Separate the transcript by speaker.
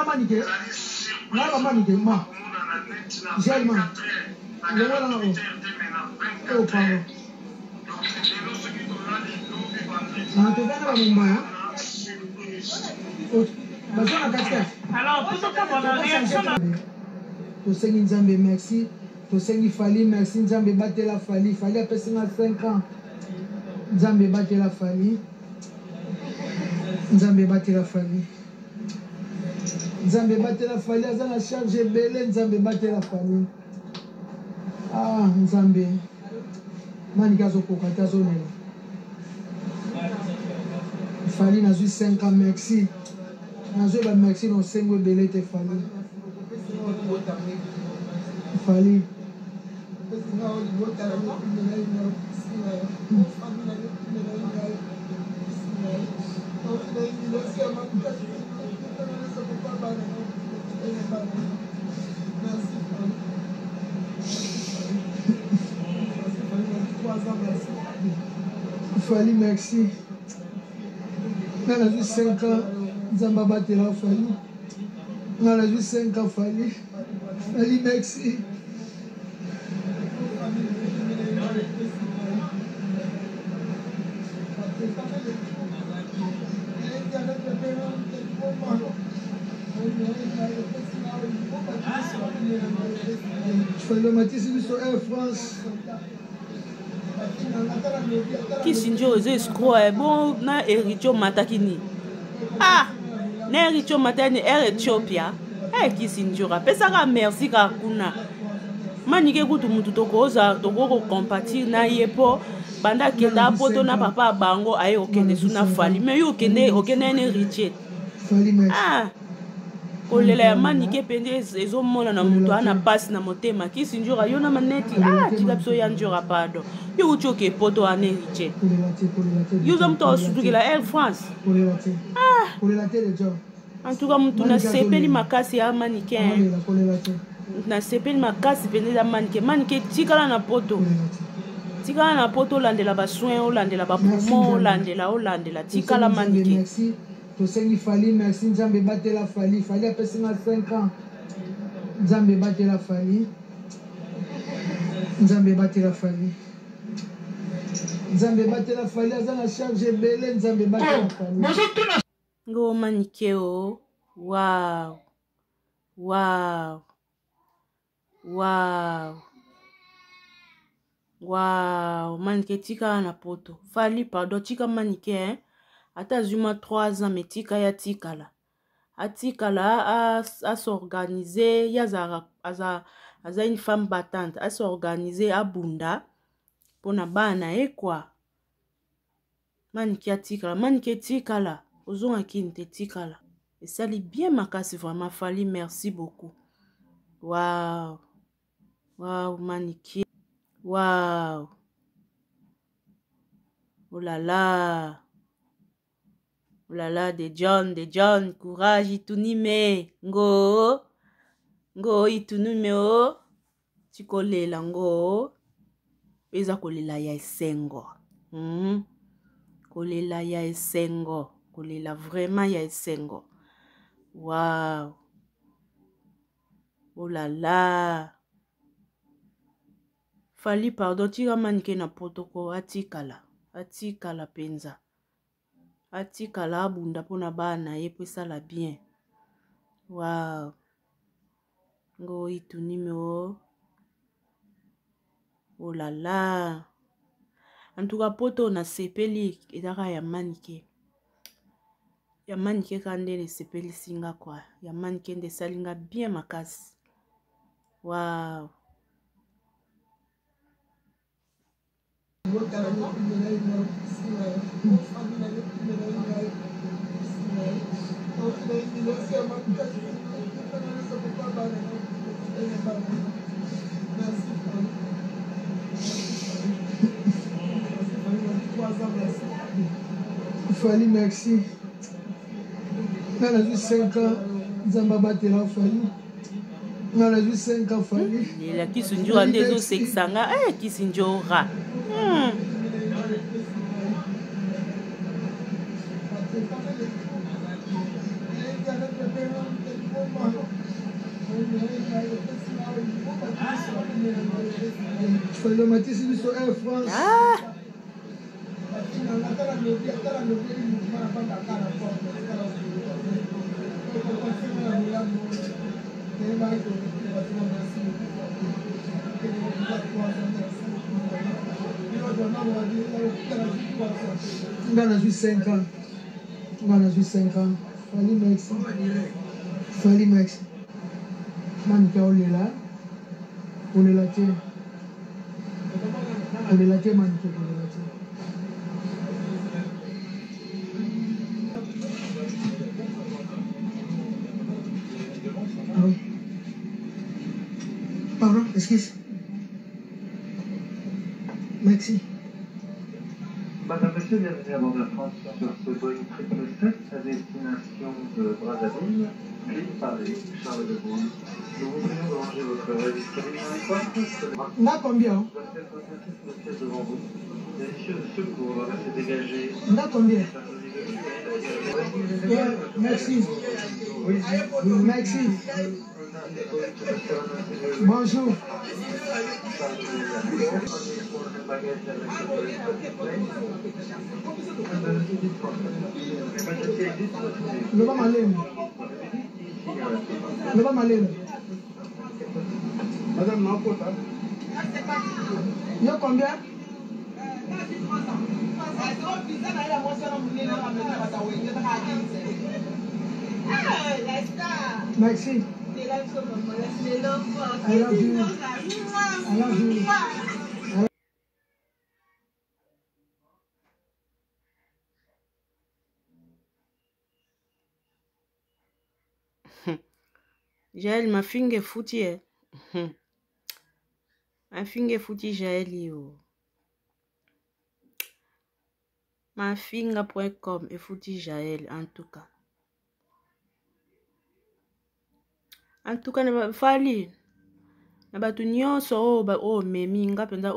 Speaker 1: manike. Nala manike ma. Gelman. Le voilà là. Oh pardon. Ah tu viens là mon bain.
Speaker 2: Alors, pour ça, on a réaction.
Speaker 1: To sengi Nzambe merci. To sengi Fally merci. Nzambe batte la Fally. Fally a passé 5 ans. Nzambe batte la Fally. Nzambe batte la Fally. Nzambe batte la Fally. Aza na charge belé. Nzambe batte la Fally. Ah Nzambe. Mani kazo kokata zo nela. Fally na 5 ans merci. Nazo ba merci no sengo belé te Fally. Fally. Fally merci. On a vu 5 ans. Nzamba batela Fally. On a vu 5 ans Fally. Fally merci. Fally Matisse sur Air France.
Speaker 2: Kisinjo eze escroc bon na Ericho Matakini. Ah, na Ericho Matani Air Ethiopia. Kisinjo pesa ka merci ka kuna. Manike kutu mutu tokoza tokoko compatir na yepo banda kenda poto na papa bango aye okende suna Fally mais yo okende ne Richet. Ah. Kolela ya manike pende ezo mona na mutu ana passe na motema Kisinjo yo na maneti tika biso ya njora pardon. Yo uchoke poto ane Richet. Yo zo mto sudukela Air France. En tout cas mutu na sepeli makasi ya manike. Na sepeli makasi pende ya manike tikala na poto. Tikala na poto landela ba soin landela ba poumon landela tikala manike.
Speaker 1: To sengi Fally merci. Nzambe batte la Fally. Fally a passé 5 ans. Nzambe batte la Fally. Nzambe batte la Fally. Nzambe batte la Fally. Aza na charge belé. Nzambe batte la Fally.
Speaker 2: Ngo manike o. Wow. Wow. Wow. Wow. Manike tika na poto. Fally pardon tika manike Ata zuma 3 ans metika ya tikala. Atikala a s'organiser yazara aza une femme battante a s'organiser a bunda pona bana quoi. Manike atikala manike tikala ozonga kinte tikala. Et ça li bien makasi vraiment Fally merci beaucoup. Wow. Wow manike. Wow. Oh là là. Oh là là, de John, courage, itunime, ngo itunime o, chikolela ngo, peza kolela ya esengo, kolela ya esengo, kolela vraiment ya esengo, wow, oh là là, Fally pardon, tira manike na protoko, atikala penza. Atikala abunda pona bana ye pesa la bien. Wow. Ngo itunime o. Oh là là. En tout cas poto na sepeli edaka ya manike. Ya manike kande le sepeli singa kwa. Ya manike nde salinga bien makasi. Wow.
Speaker 1: Fally merci. On a vu 5 ans. Nzamba batela Fally. On a vu 5 ans Fally.
Speaker 2: La Kisinjo ande zo seksanga Kisinjo ra.
Speaker 1: Fallait le matin sur Air France.
Speaker 2: Ah.
Speaker 1: Dans la 5 ans. Dans la 5 ans. Fallait Max. Fallait Max. Manika Olela. Olela T. Olela T Manika Olela T. Pardon, excuse. Merci.
Speaker 3: Madame, monsieur, bienvenue à bord de France sur ce Boeing 777 à destination de Brazzaville, puis Paris, Charles de Gaulle. Nous vous prions de ranger votre valise cabine dans les portes.
Speaker 1: On a combien?
Speaker 3: Vous avez fait votre pièce devant vous. Les issues de secours doivent rester dégagées.
Speaker 1: On a combien? Merci.
Speaker 3: Oui,
Speaker 1: Merci. Bonjour. Le va malin. Le va malin. Madame Mampota. Il y a combien? Merci. I love you. I love you.
Speaker 2: Jaël, ma fingue foutie. Ma fingue foutie, Jaël, yo. Ma finga.com et foutie Jaël, en tout cas. En tout cas, fali. Na batu nyonso o memi nga penda